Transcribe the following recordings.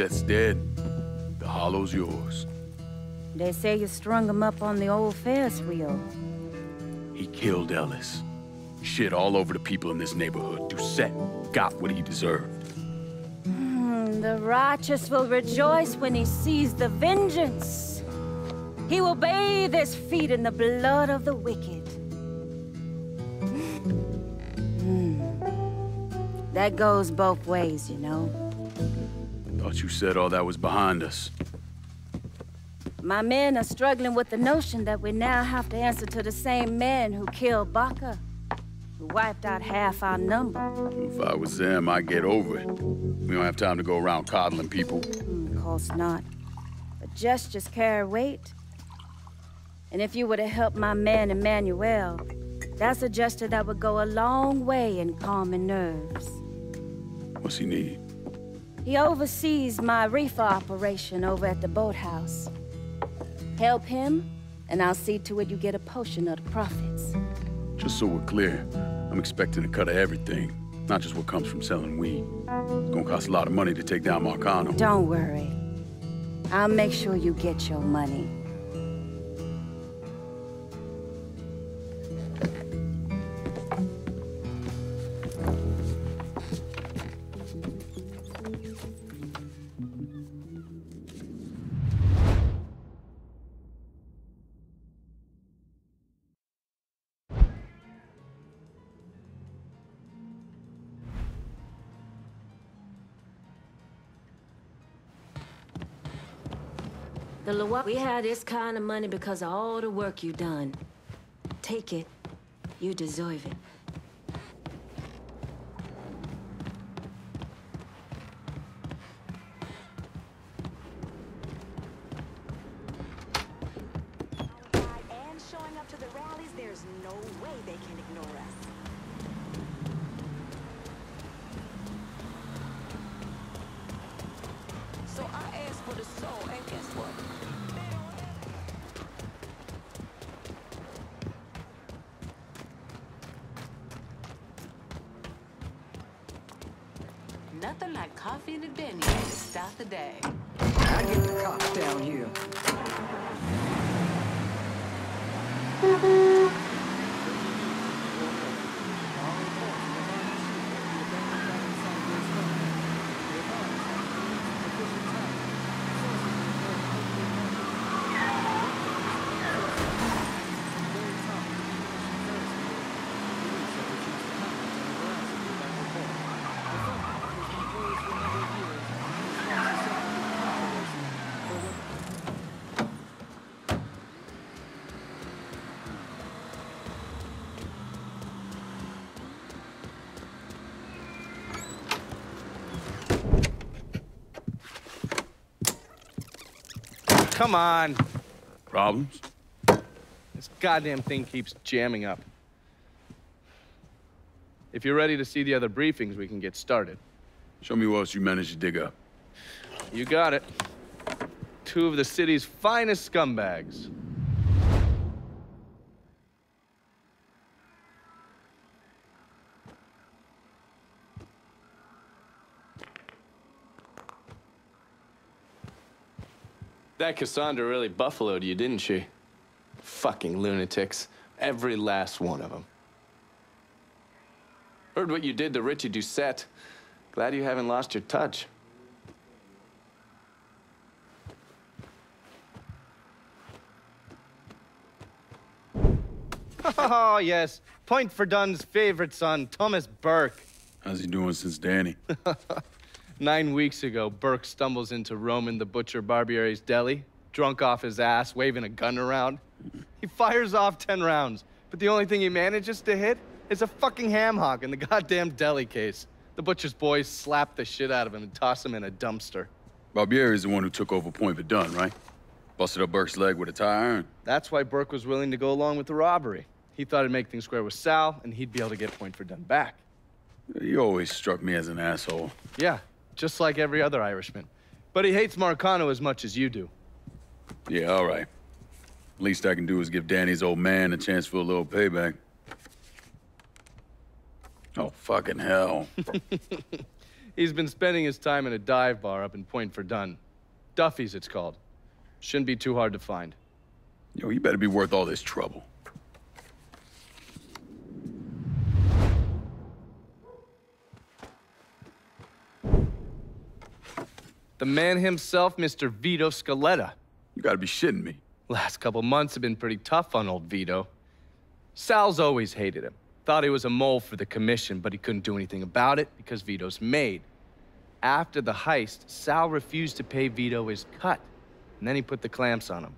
Seth's dead. The hollow's yours. They say you strung him up on the old Ferris wheel. He killed Ellis. Shit all over the people in this neighborhood. Doucette got what he deserved. The righteous will rejoice when he sees the vengeance. He will bathe his feet in the blood of the wicked. That goes both ways, you know. Thought you said all that was behind us. My men are struggling with the notion that we now have to answer to the same men who killed Baca, who wiped out half our number. If I was them, I'd get over it. We don't have time to go around coddling people. Of course not. But gestures carry weight. And if you were to help my man Emmanuel, that's a gesture that would go a long way in calming nerves. What's he need? He oversees my reefer operation over at the boathouse. Help him, and I'll see to it you get a portion of the profits. Just so we're clear, I'm expecting a cut of everything, not just what comes from selling weed. It's gonna cost a lot of money to take down Marcano. Don't worry. I'll make sure you get your money. We had this kind of money because of all the work you done. Take it. You deserve it. And showing up to the rallies, there's no way they can ignore us. So I asked for the soul, and guess what? Nothing like coffee and a Benny to start the day. I get the cops down here. Come on. Problems? This goddamn thing keeps jamming up. If you're ready to see the other briefings, we can get started. Show me what else you managed to dig up. You got it. 2 of the city's finest scumbags. That Cassandra really buffaloed you, didn't she? Fucking lunatics. Every last one of them. Heard what you did to Richie Doucette. Glad you haven't lost your touch. Oh, yes. Point for Dunn's favorite son, Thomas Burke. How's he doing since Danny? 9 weeks ago, Burke stumbles into Roman the Butcher Barbiere's deli, drunk off his ass, waving a gun around. He fires off 10 rounds, but the only thing he manages to hit is a fucking ham hock in the goddamn deli case. The butcher's boys slap the shit out of him and toss him in a dumpster. Barbiere's the one who took over Point Verdun, right? Busted up Burke's leg with a tire iron. That's why Burke was willing to go along with the robbery. He thought it'd make things square with Sal, and he'd be able to get Point Verdun back. You always struck me as an asshole. Yeah, just like every other Irishman. But he hates Marcano as much as you do. Yeah, all right. Least I can do is give Danny's old man a chance for a little payback. Oh, fucking hell. He's been spending his time in a dive bar up in Point Verdun. Duffy's, it's called. Shouldn't be too hard to find. Yo, you better be worth all this trouble. The man himself, Mr. Vito Scaletta. You gotta be shitting me. Last couple months have been pretty tough on old Vito. Sal's always hated him. Thought he was a mole for the commission, but he couldn't do anything about it because Vito's made. After the heist, Sal refused to pay Vito his cut, and then he put the clamps on him.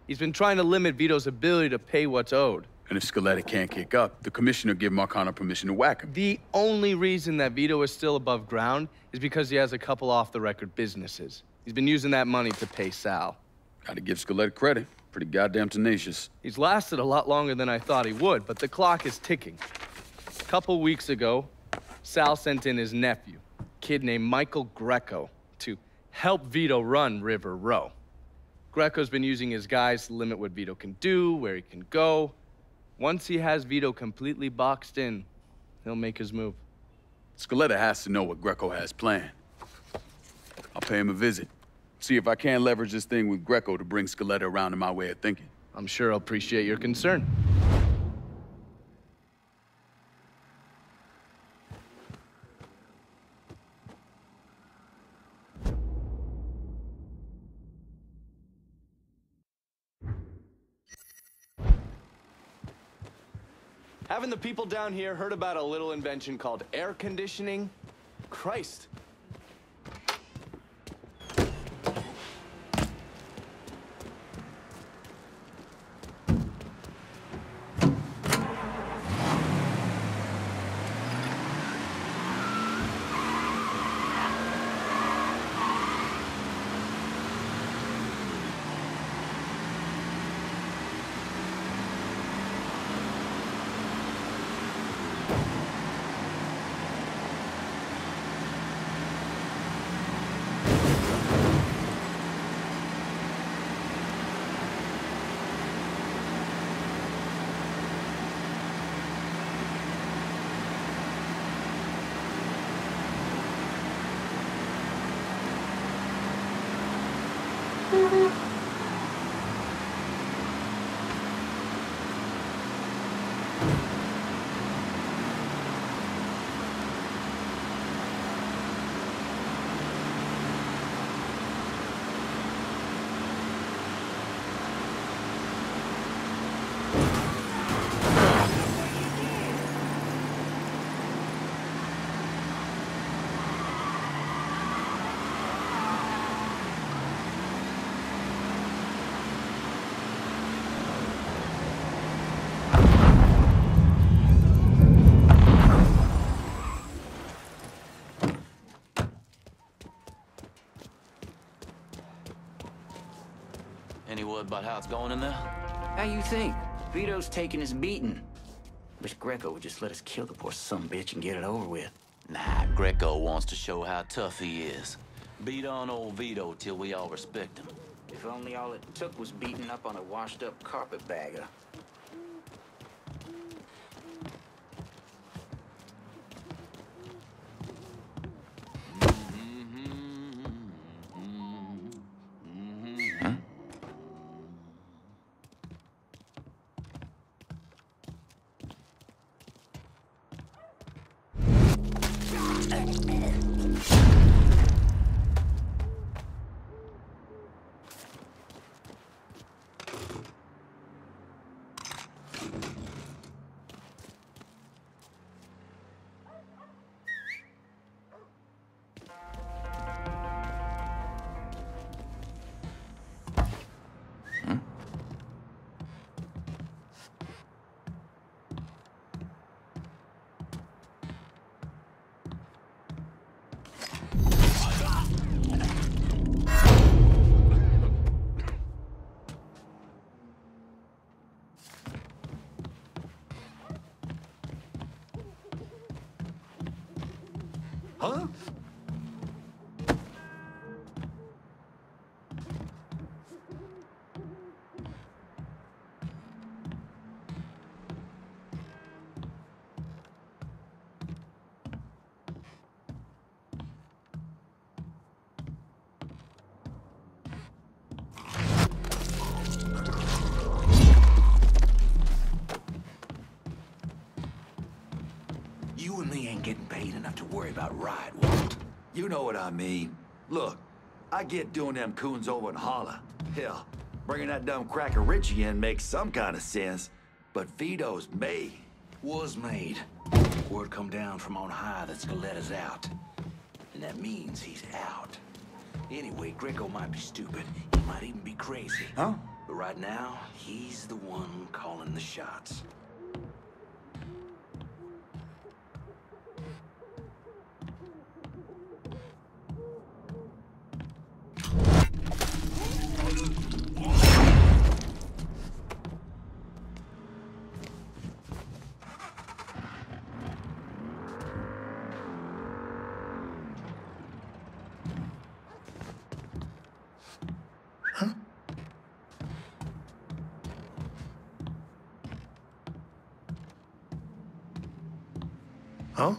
He's been trying to limit Vito's ability to pay what's owed. And if Scaletta can't kick up, the commissioner give Marcano permission to whack him. The only reason that Vito is still above ground is because he has a couple off-the-record businesses. He's been using that money to pay Sal. Gotta give Scaletta credit. Pretty goddamn tenacious. He's lasted a lot longer than I thought he would, but the clock is ticking. A couple weeks ago, Sal sent in his nephew, a kid named Michael Greco, to help Vito run River Row. Greco's been using his guys to limit what Vito can do, where he can go. Once he has Vito completely boxed in, he'll make his move. Scaletta has to know what Greco has planned. I'll pay him a visit. See if I can't leverage this thing with Greco to bring Scaletta around to my way of thinking. I'm sure he'll appreciate your concern. Haven't the people down here heard about a little invention called air conditioning? Christ. Any word about how it's going in there? How you think? Vito's taking his beating. Wish Greco would just let us kill the poor sumbitch and get it over with. Nah, Greco wants to show how tough he is. Beat on old Vito till we all respect him. If only all it took was beating up on a washed-up carpetbagger. Huh? Huh? paid enough to worry about riot wolves. You know what I mean. Look, I get doing them coons over in Holla. Hell, bringing that dumb cracker Richie in makes some kind of sense. But Vito's made. Was made. Word come down from on high that Skeletta's out. And that means he's out. Anyway, Greco might be stupid. He might even be crazy. Huh? But right now, he's the one calling the shots. Huh?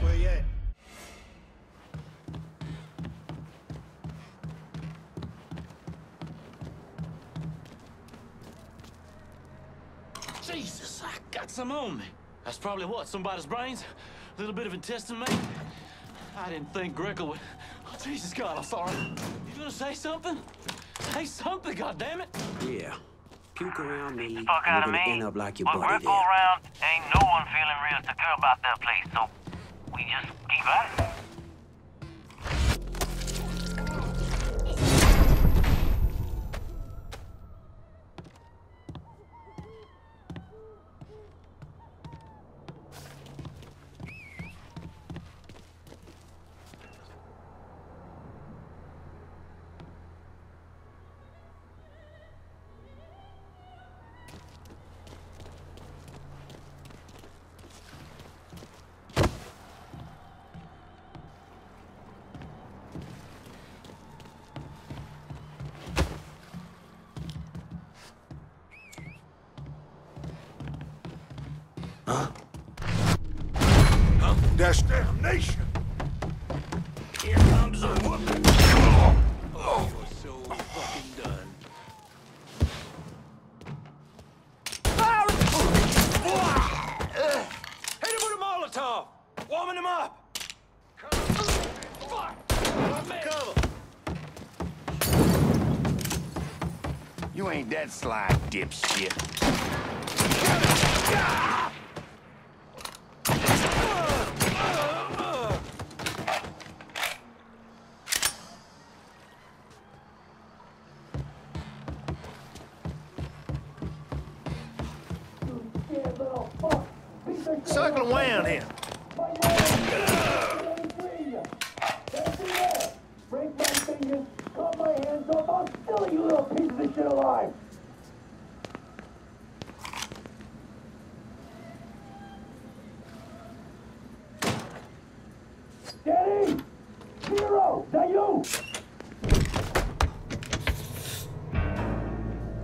Where you at? Jesus, I got some on me. That's probably what, somebody's brains? A little bit of intestine, maybe? I didn't think Greco would... Oh, Jesus God, I'm sorry. You gonna say something? Say something, goddammit! Yeah. Puke around me, and Fuck you're out of gonna me. end up like your When buddy Greco there. around, ain't no one feeling real secure about that place, so we just keep at it. That's damnation! Here comes a whooping. Oh, you're so fucking done. Hit him with a Molotov! Warming him up! Cover! You ain't that sly, dipshit. Circle around here. Break my fingers, cut my hands off, I'll kill you little piece of this shit alive! Daddy! Hero! Is that you?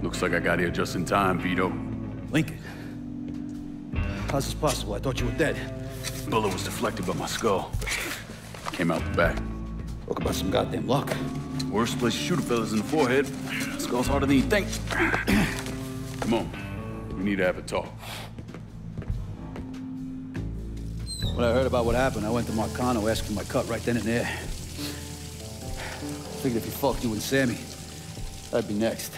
Looks like I got here just in time, Vito. Lincoln. How's this possible? I thought you were dead. Bullet was deflected by my skull. Came out the back. Talk about some goddamn luck. Worst place to shoot a fella's in the forehead. Skull's harder than you think. Come on. We need to have a talk. When I heard about what happened, I went to Marcano asking my cut right then and there. Figured if he fucked you and Sammy, I'd be next.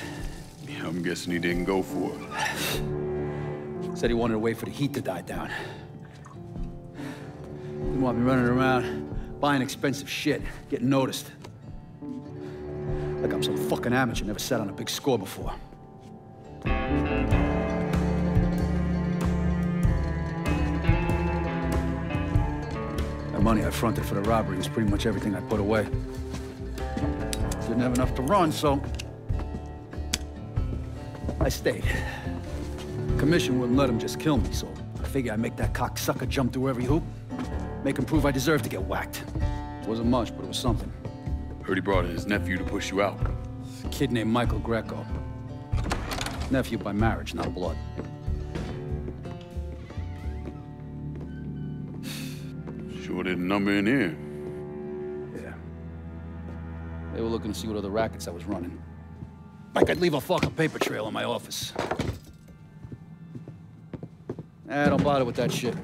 Yeah, I'm guessing he didn't go for it. Said he wanted to wait for the heat to die down. Didn't want me running around, buying expensive shit, getting noticed. Like I'm some fucking amateur, never sat on a big score before. The money I fronted for the robbery was pretty much everything I put away. Didn't have enough to run, so I stayed. Commission wouldn't let him just kill me, so I figured I'd make that cocksucker jump through every hoop. Make him prove I deserve to get whacked. Wasn't much, but it was something. Heard he brought in his nephew to push you out. A kid named Michael Greco. Nephew by marriage, not blood. Sure did a number in here. Yeah. They were looking to see what other rackets I was running. Like I'd leave a fucking paper trail in my office. Don't bother with that shit.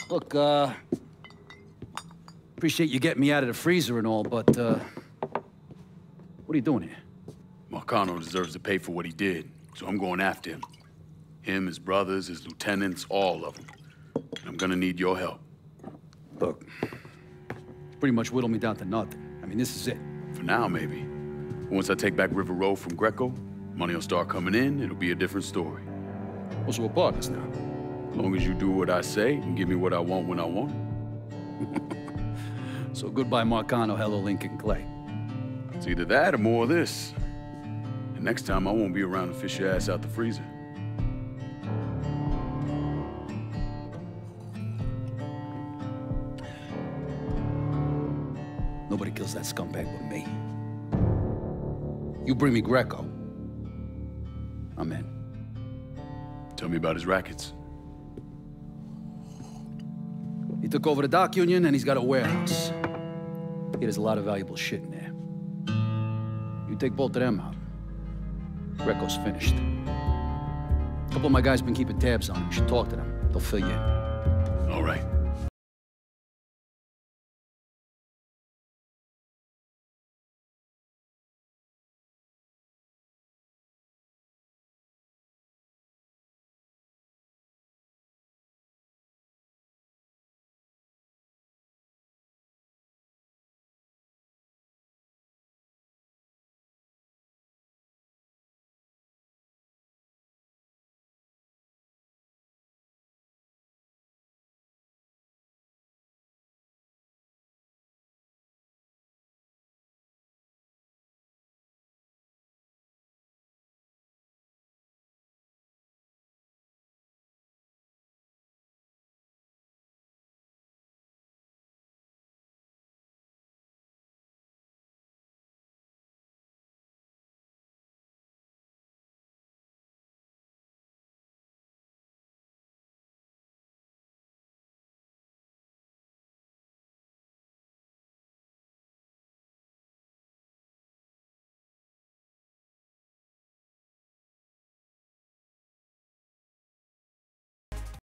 Look, appreciate you getting me out of the freezer and all, but, what are you doing here? Marcano deserves to pay for what he did, so I'm going after him. Him, his brothers, his lieutenants, all of them. And I'm gonna need your help. Look, pretty much whittled me down to nothing. I mean, this is it. For now, maybe. Once I take back River Road from Greco, money will start coming in, it'll be a different story. Well, so we're partners now. As long as you do what I say and give me what I want when I want it. So goodbye, Marcano, hello, Lincoln Clay. It's either that or more of this. And next time, I won't be around to fish your ass out the freezer. Nobody kills that scumbag but me. You bring me Greco, I'm in. Tell me about his rackets. He took over the dock union and he's got a warehouse. There's a lot of valuable shit in there. You take both of them out, Greco's finished. A couple of my guys been keeping tabs on him. You should talk to them. They'll fill you in. All right.